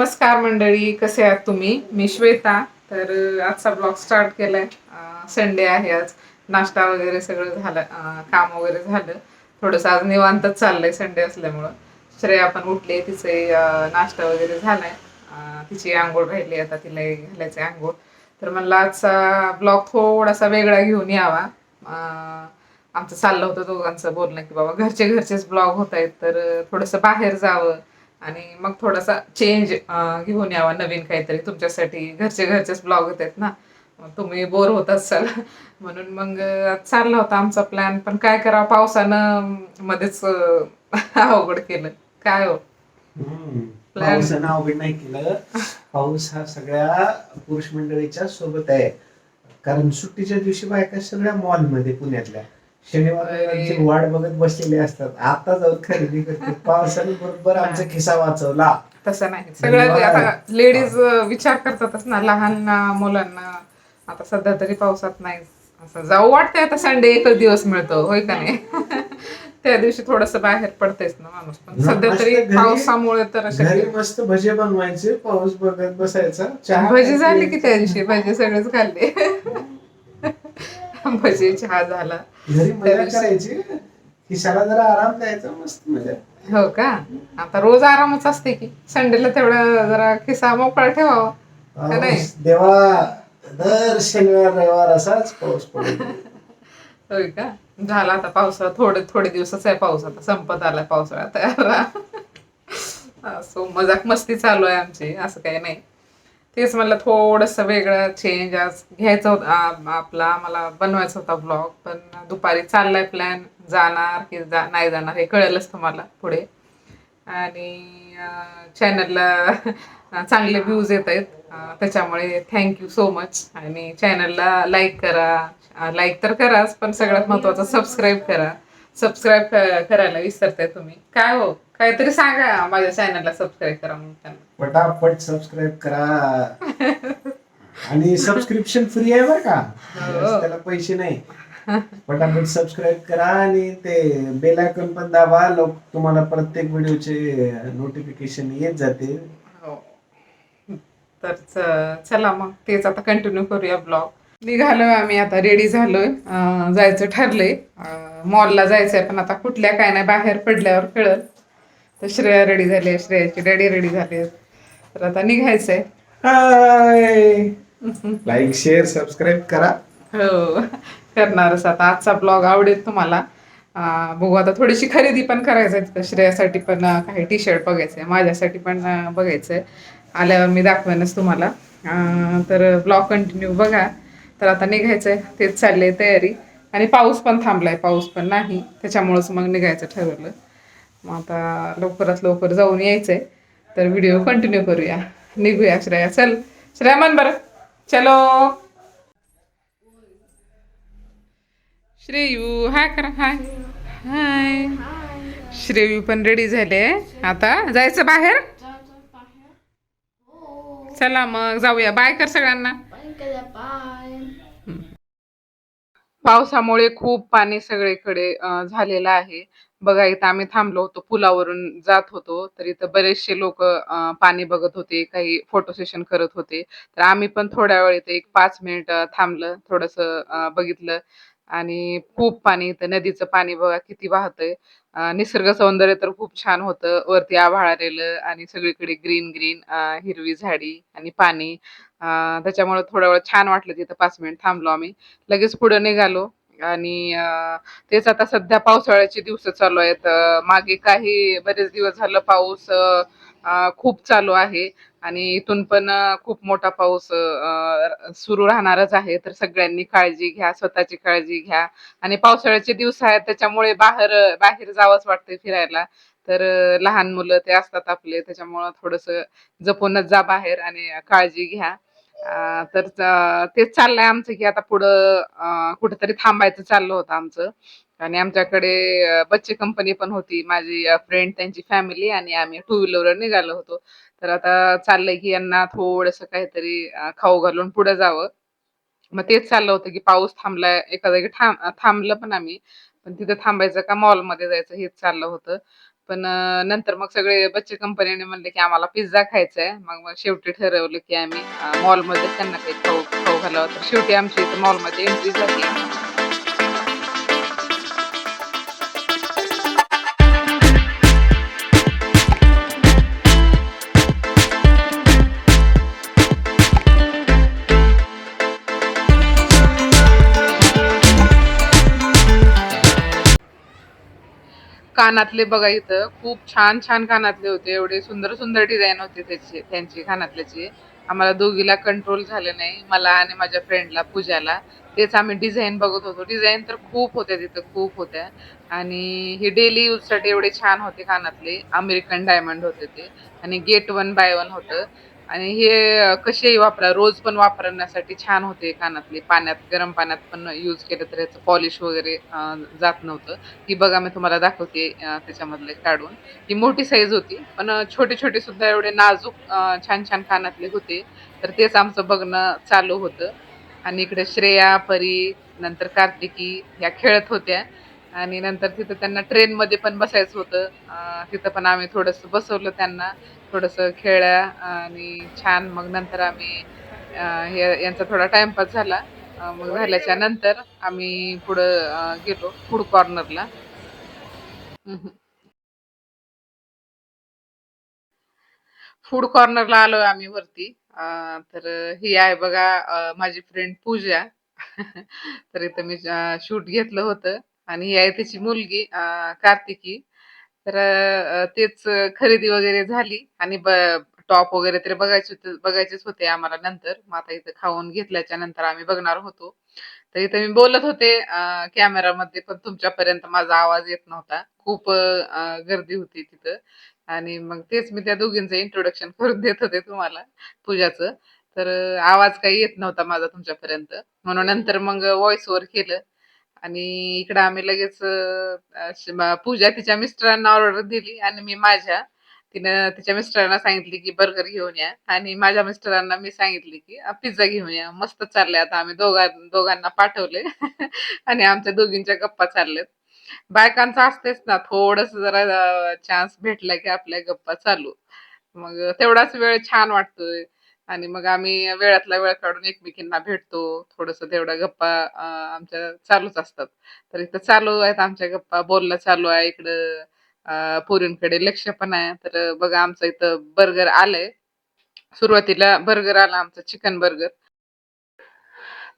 नमस्कार मंडळी, कसे आहात तुम्ही? मी श्वेता. तर आजचा ब्लॉग स्टार्ट केलाय. संडे आहे आज. नाश्ता वगैरे सगळं झालं, काम वगैरे झालं. थोडंसं आज निवांतच चाललंय संडे असल्यामुळं. श्रेया पण उठली, तिचे नाश्ता वगैरे झालाय. तिची आंघोळ राहिली, आता तिला घालायचे आंघोळ. तर म्हणलं आजचा ब्लॉग थोडासा वेगळा घेऊन यावा. आमचं चाललं होतं दोघांचं बोलणं की बाबा घरचे घरचेच ब्लॉग होत आहेत, तर थोडंसं बाहेर जावं आणि मग थोडासा चेंज घेऊन यावा, नवीन काहीतरी तुमच्यासाठी. घरचे घरचेच ब्लॉग होत आहेत ना, मग तुम्ही बोर होत असाल म्हणून मग चालला होता आमचा प्लॅन. पण काय करावं, पावसानं मध्येच अवघड केलं. काय हो प्लॅन. पावसानं अवघड नाही केलं. पाऊस हा सगळ्या पुरुष मंडळीच्या सोबत आहे. कारण सुट्टीच्या दिवशी बायका सगळ्या मॉलमध्ये पुण्यातल्या शनिवार रविवारची वाट बघत बसलेले असतात. आता जाऊन खरेदी करते. पावसाने बरोबर आमचा खिसा वाचवला. तसं नाही, सगळ्या धन्यवाद. आता लेडीज विचार करतातच ना, लहान मुलांना. आता सध्या तरी पावसात नाही असं जाऊ वाटतंय. आता संडे एकच दिवस मिळतो, होय का नाही? त्या दिवशी थोडस बाहेर पडतेच ना माणूस, पण सध्या तरी पावसामुळे तर घरी मस्त भजे बनवायचे, पाऊस बघत बसायचा, चहा भजी झाली की प्यायची. त्या दिवशी भजी सगळेच खाल्ले. भजी चहा झाला घरी त्या मजा दिवशी. करायची, खिशाला जरा आराम द्यायचा, मस्त मजा. हो का? आता रोज आरामच असते की, संडेला तेवढा जरा खिसा मोकळा ठेवावा का नाही? पाऊस देवा, दर शनिवार रविवार असाच पाऊस पडतो. होय का? झाला आता पावसाळा, थोडे थोडे दिवसच आहे पाऊस, आता संपत आलाय पावसाळा तयार. सो मजाक मस्ती चालू आहे आमची, असं काही नाही. तेच मला थोडस वेगळं चेंज आज घ्यायचं होतं. आपला मला बनवायचा होता ब्लॉग, पण दुपारी चाललाय प्लॅन. जाणार की नाही जाणार हे कळेलच तुम्हाला पुढे. आणि चॅनलला चांगले व्ह्यूज येत आहेत, त्याच्यामुळे थँक्यू सो मच. आणि चॅनलला लाईक करा, लाईक तर कराच, पण सगळ्यात महत्वाचं सबस्क्राईब करा. सबस्क्राईब करायला विसरताय तुम्ही. काय हो, काहीतरी सांगा माझ्या चॅनलला सबस्क्राईब करा म्हणून त्यांना. पटापट सबस्क्राईब करा. आणि सबस्क्रिप्शन फ्री आहे बरं का, हो. त्याला पैसे नाही. पटापट सबस्क्राईब करा आणि ते बेल आयकॉन पण दाबा. लोक तुम्हाला प्रत्येक व्हिडिओचे नोटिफिकेशन येत जाते. हो. तर चला मग तेच आता कंटिन्यू करूया ब्लॉग. निघालोय आम्ही, आता रेडी झालोय. जायचं ठरलंय, मॉलला जायचंय, पण आता कुठल्या काय नाही, बाहेर पडल्यावर कळल. तर श्रेया रेडी झाली, श्रेयाची डॅडी रेडी झाले, तर आता निघायचंय. हाय, लाईक शेअर सबस्क्राईब करा. हो, करणारच. आता आजचा ब्लॉग आवडेल तुम्हाला. बघू, आता थोडीशी खरेदी पण करायचं आहे. श्रेयासाठी पण काही टी शर्ट बघायचंय, माझ्यासाठी पण बघायचंय. आल्यावर मी दाखवेनच तुम्हाला. तर ब्लॉग कंटिन्यू बघा. तर आता निघायचंय, तेच चाललंय तयारी. आणि पाऊस पण थांबलाय, पाऊस पण नाही, त्याच्यामुळंच मग निघायचं ठरवलं. मग आता लवकरात लवकर जाऊन यायचंय. तर व्हिडिओ कंटिन्यू करूया. निघूया श्रेया, चल. श्रेया म्हण बरं, चलो. श्रेयू हाय करा, हाय हाय. श्रेयू पण रेडी झाले, आता जायचं बाहेर. चला मग जाऊया, बाय कर सगळ्यांना. पावसामुळे खूप पाणी सगळीकडे झालेलं आहे. बघा, इथं आम्ही थांबलो होतो, पुलावरून जात होतो, तर इथं बरेचसे लोक पाणी बघत होते, काही फोटो सेशन करत होते. तर आम्ही पण थोड्या वेळ इथे एक 5 मिनिट थांबलं, थोडस बघितलं. आणि खूप पाणी, इथं नदीचं पाणी बघा किती वाहतंय. निसर्ग सौंदर्य तर खूप छान होतं, वरती आभाळ आलेलं आणि सगळीकडे ग्रीन ग्रीन हिरवी झाडी आणि पाणी. त्याच्यामुळे थोडा वेळ छान वाटलं. तिथं 5 मिनिट थांबलो आम्ही, लगेच पुढे निघालो. आणि तेच आता सध्या पावसाळ्याचे दिवस चालू आहेत. मागे काही बरेच दिवस झालं पाऊस खूप चालू आहे. आणि इथून पण खूप मोठा पाऊस सुरू राहणारच आहे. तर सगळ्यांनी काळजी घ्या, स्वतःची काळजी घ्या. आणि पावसाळ्याचे दिवस आहेत, त्याच्यामुळे बाहेर बाहेर जावंच वाटतंय फिरायला. तर लहान मुलं ते असतात आपले, त्याच्यामुळं थोडस जपूनच जा बाहेर आणि काळजी घ्या. तर तेच चाललंय आमचं की आता पुढं कुठेतरी थांबायचं चाललं होतं आमचं. आणि आमच्याकडे बच्चे कंपनी पण होती, माझी फ्रेंड, त्यांची फॅमिली, आणि आम्ही 2 व्हीलरवर निघालो होतो. तर आता चाललंय की यांना थोडस काहीतरी खाऊ घालून पुढे जावं. मग तेच चाललं होतं की पाऊस थांबलाय, एका जागी थांबलं पण आम्ही. पण तिथं थांबायचं का मॉलमध्ये जायचं हेच चाललं होतं. पण नंतर मग सगळे बच्चे कंपनीने म्हणले की आम्हाला पिझ्झा खायचा आहे. मग मग शेवटी ठरवलं की आम्ही मॉलमध्येच त्यांना काही खाऊ खाऊ घालावं. तर शेवटी आमची इथं मॉलमध्ये एंट्री झाली. कानातले बघा इथं खूप छान छान कानातले होते. एवढे सुंदर सुंदर डिझाईन होते त्याचे त्यांची कानातल्याची. आम्हाला दोघीला कंट्रोल झालं नाही, मला आणि माझ्या फ्रेंडला पूजाला. तेच आम्ही डिझाईन बघत होतो. डिझाईन तर खूप होत्या तिथं, खूप होत्या. आणि हे डेली यूज साठी एवढे छान होते कानातले. अमेरिकन डायमंड होते ते आणि गेट वन बाय वन होतं. आणि हे कसेही वापरा, रोज पण वापरण्यासाठी छान होते कानातले. पाण्यात, गरम पाण्यात पण यूज केलं तर याचं पॉलिश वगैरे जात नव्हतं. ही बघा मी तुम्हाला दाखवते त्याच्यामधले काढून. ही मोठी साईज होती, पण छोटे छोटे सुद्धा एवढे नाजूक छान छान कानातले होते. तर तेच आमचं बघणं चालू होतं. आणि इकडे श्रेया, परी, नंतर कार्तिकी ह्या खेळत होत्या. आणि नंतर तिथं त्यांना ट्रेन मध्ये पण बसायचं होतं. तिथं पण आम्ही थोडस बसवलं त्यांना, थोडस खेळल्या. आणि छान मग नंतर आम्ही यांचा थोडा टाइमपास झाला. मग झाल्याच्या नंतर आम्ही पुढं गेलो फूड कॉर्नरला. फूड कॉर्नरला आलोय आम्ही वरती. तर ही आहे बघा माझी फ्रेंड पूजा. तर इथं मी शूट घेतलं होतं. आणि ही आहे तिची मुलगी कार्तिकी. तर तेच खरेदी वगैरे झाली. आणि टॉप वगैरे तर बघायचेच होते आम्हाला नंतर. मग आता इथं खाऊन घेतल्याच्या नंतर आम्ही बघणार होतो. तर इथं मी बोलत होते कॅमेरामध्ये, पण तुमच्यापर्यंत माझा आवाज येत नव्हता. खूप गर्दी होती तिथं. आणि मग तेच मी त्या दोघींचं इंट्रोडक्शन करून देत होते तुम्हाला, पूजाचं. तर आवाज काही येत नव्हता माझा तुमच्यापर्यंत, म्हणून नंतर मग व्हॉइस ओव्हर केलं. आणि इकडं आम्ही लगेच पूजा तिच्या मिस्टरांना ऑर्डर दिली आणि मी माझ्या. तिनं तिच्या मिस्टरांना सांगितली की बर्गर घेऊन या, आणि माझ्या मिस्टरांना मी सांगितली की पिझ्झा घेऊन या. मस्त चाललंय आता, आम्ही दोघांना पाठवले. आणि आमच्या दोघींच्या गप्पा चालल्यात. बायकांचं असतेच ना, थोडस जरा चान्स भेटला की आपल्या गप्पा चालू. मग तेवढाच वेळ छान वाटतोय. आणि मग आम्ही वेळातला वेळ काढून एकमेकींना भेटतो. थोडस तेवढ्या गप्पा आमच्या चालूच असतात. तर इथं चालू आहेत आमच्या गप्पा, बोलणं चालू आहे इकडं. पोरींकडे लक्ष पण आहे. तर बघा आमचं इथं बर्गर आलंय. सुरुवातीला बर्गर आला आमचा, चिकन बर्गर.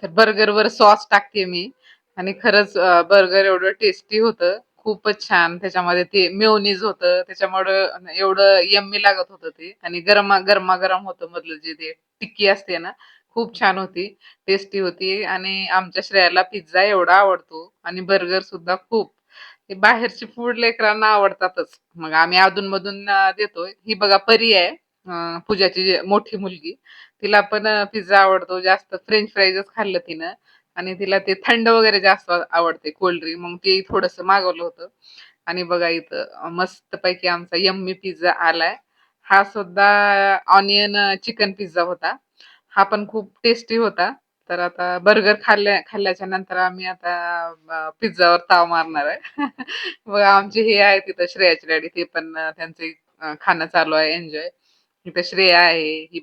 तर बर्गरवर सॉस टाकते मी. आणि खरंच बर्गर एवढं टेस्टी होतं, खूपच छान. त्याच्यामध्ये ते मेयोनीज होतं, त्याच्यामुळं एवढं यम्मी लागत होतं ते. आणि गरमागरम होतं मधलं जे ते टिक्की असते ना, खूप छान होती, टेस्टी होती. आणि आमच्या श्रेयाला पिझ्झा एवढा आवडतो आणि बर्गर सुद्धा खूप. ते बाहेरची फूड लेकरांना आवडतातच. मग आम्ही अधूनमधून देतोय. ही बघा परी आहे, पूजाची मोठी मुलगी. तिला पण पिझ्झा आवडतो जास्त. फ्रेंच फ्राईजच खाल्लं तिनं. आणि तिला ते थंड वगैरे जास्त आवडते, कोल्ड ड्रिंक. मग ते थोडस मागवलं होतं. आणि बघा इथं मस्त पैकी आमचा यम्मी पिझ्झा आलाय. हा सुद्धा ऑनियन चिकन पिझ्झा होता. हा पण खूप टेस्टी होता. तर आता बर्गर खाल्ल्याच्या नंतर आम्ही आता पिझ्झावर ताव मारणार आहे. मग आमचे हे आहे तिथं श्रेयाची डॅडी, ते पण त्यांचे खाणं चालू आहे, एन्जॉय. इथं श्रेया आहे, ही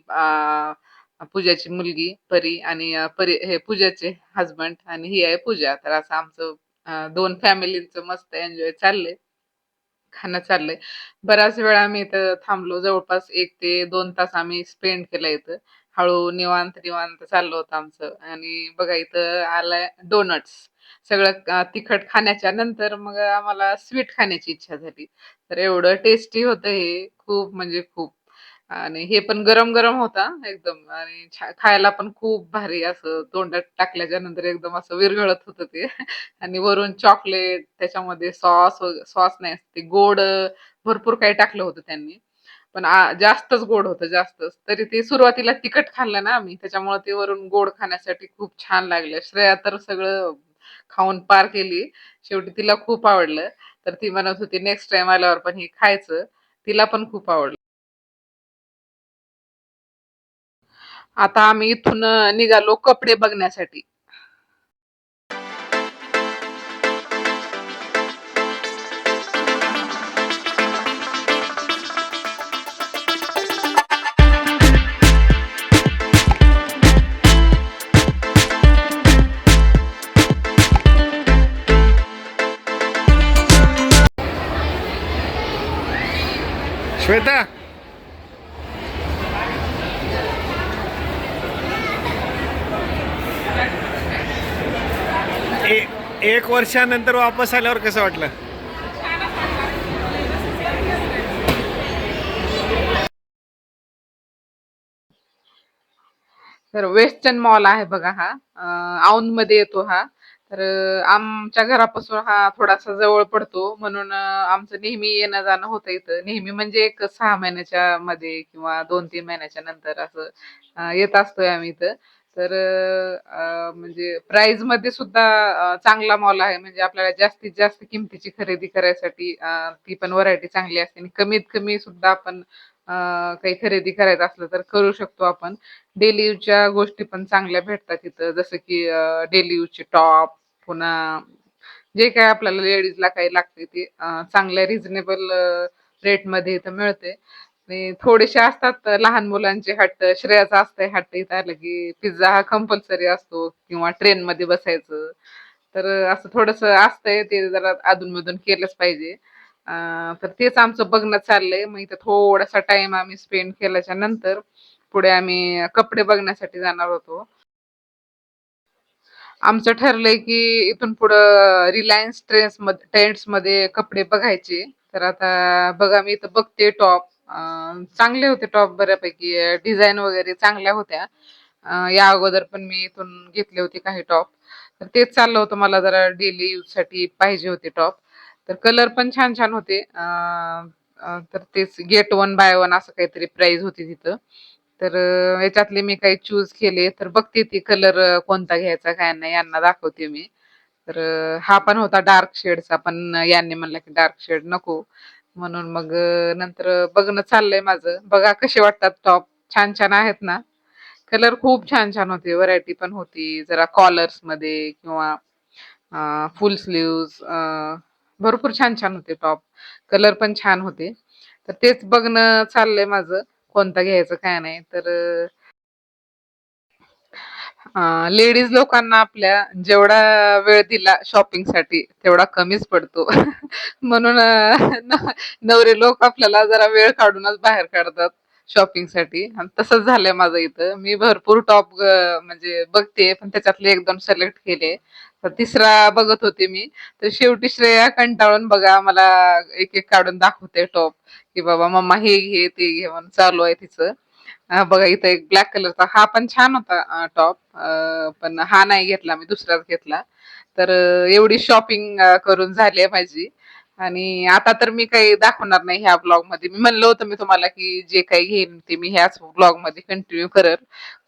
पूजाची मुलगी परी. आणि परी हे पूजाचे हजबंड. आणि ही आहे पूजा. तर असं आमचं दोन फॅमिलींचं मस्त एन्जॉय चाललंय, खाणं चाललंय. बराच वेळ आम्ही इथं थांबलो, जवळपास 1 ते 2 तास आम्ही स्पेंड केला इथं. हळू निवांत निवांत चाललं होतं आमचं. आणि बघा इथं आलाय डोनट्स. सगळं तिखट खाण्याच्या नंतर मग आम्हाला स्वीट खाण्याची इच्छा झाली. तर एवढं टेस्टी होतं हे, खूप म्हणजे खूप. आणि हे पण गरम गरम होता एकदम. आणि खायला पण खूप भारी, असं तोंडात टाकल्याच्या नंतर एकदम असं विरघळत होतं ते. आणि वरून चॉकलेट, त्याच्यामध्ये सॉस नाही, ते गोड भरपूर काही टाकलं होतं त्यांनी. पण जास्तच गोड होतं, जास्तच. तरी ते सुरुवातीला तिखट खाल्लं ना आम्ही, त्याच्यामुळे ते वरून गोड खाण्यासाठी खूप छान लागलं. श्रेया तर सगळं खाऊन पार केली. शेवटी तिला खूप आवडलं. तर ती म्हणत होती नेक्स्ट टाइम आल्यावर पण हे खायचं. तिला पण खूप आवडलं. आता आम्ही इथून निघालो कपडे बघण्यासाठी. श्वेता, एक वर्षानंतर वापस आल्यावर कसं वाटलं? तर वेस्टर्न मॉल आहे बघा हा. औंध मध्ये येतो हा. तर आमच्या घरापासून हा थोडासा जवळ पडतो म्हणून आमचं नेहमी येणं जाणं होतं इथं. नेहमी म्हणजे एक 6 महिन्याच्या मध्ये किंवा 2-3 महिन्याच्या नंतर असं येत असतोय आम्ही इथं. तर म्हणजे प्राइस मध्ये सुद्धा चांगला मॉल आहे. म्हणजे आपल्याला जास्तीत जास्त किमतीची खरेदी करायसाठी ती पण व्हरायटी चांगली असते आणि कमीत कमी सुद्धा आपण काही खरेदी करायचं असलं तर करू शकतो आपण. डेली यूजच्या गोष्टी पण चांगल्या भेटतात तिथं. जसं की डेली यूजचे टॉप, पुन्हा जे काही आपल्याला लेडीजला काही लागते ते चांगल्या रिझनेबल रेटमध्ये इथं मिळते. आणि थोडेसे असतात लहान मुलांचे हट्ट. श्रेयाचा असतंय हट्ट इथं आलं की पिझ्झा हा कंपल्सरी असतो किंवा ट्रेन मध्ये बसायचं. तर असं थोडंसं असतंय ते जरा अधूनमधून केलंच पाहिजे. तर तेच आमचं बघणं चाललंय. मग इथं थोडासा टाइम आम्ही स्पेंड केल्याच्या नंतर पुढे आम्ही कपडे बघण्यासाठी जाणार होतो. आमचं ठरलंय की इथून पुढं रिलायन्स ट्रेंड्स मध्ये कपडे बघायचे. तर आता बघा मी इथं बघते टॉप. चांगले होते टॉप बऱ्यापैकी. डिझाईन वगैरे चांगल्या होत्या. या अगोदर पण मी इथून घेतले होते काही टॉप. तर तेच चाललं होतं मला जरा डेली यूज साठी पाहिजे होते टॉप. तर कलर पण छान छान होते. तर तेच गेट वन बाय वन असं काहीतरी प्राइस होती तिथं. तर याच्यातले मी काही चूज केले तर बघते ती कलर कोणता घ्यायचा काय नाही यांना दाखवते मी. तर हा पण होता डार्क शेडचा पण यांनी म्हणलं की डार्क शेड नको. म्हणून मग नंतर बघणं चाललंय माझं. बघा कसे वाटतात टॉप. छान छान आहेत ना. कलर खूप छान छान होते. व्हरायटी पण होती. जरा कॉलर्स मध्ये किंवा फुल स्लीव्स भरपूर छान छान होते टॉप. कलर पण छान होते. तर तेच बघणं चाललंय माझं. कोणता घ्यायचं काय नाही. तर लेडीज लोकांना आपल्या जेवढा वेळ दिला शॉपिंगसाठी तेवढा कमीच पडतो. म्हणून नवरे लोक आपल्याला जरा वेळ काढूनच बाहेर काढतात शॉपिंगसाठी. आणि तसंच झालंय माझं इथं. मी भरपूर टॉप म्हणजे बघते पण त्याच्यातले 1-2 सिलेक्ट केले. तर तिसरा बघत होते मी. तर शेवटी श्रेया कंटाळून बघा मला एक एक काढून दाखवते टॉप की बाबा मम्मा हे घे ते घे म्हणून चालू आहे तिचं. बघा इथं एक ब्लॅक कलरचा हा पण छान होता टॉप. पण हा नाही घेतला मी दुसराच घेतला. तर एवढी शॉपिंग करून झाली आहे माझी. आणि आता तर मी काही दाखवणार नाही ह्या ब्लॉग मध्ये. मी म्हणलं होतं मी तुम्हाला की जे काही घेईन ते मी ह्याच ब्लॉग मध्ये कंटिन्यू करल.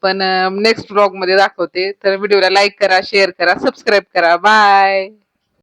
पण नेक्स्ट ब्लॉग मध्ये दाखवते. तर व्हिडिओला लाईक करा, शेअर करा, सबस्क्राईब करा. बाय.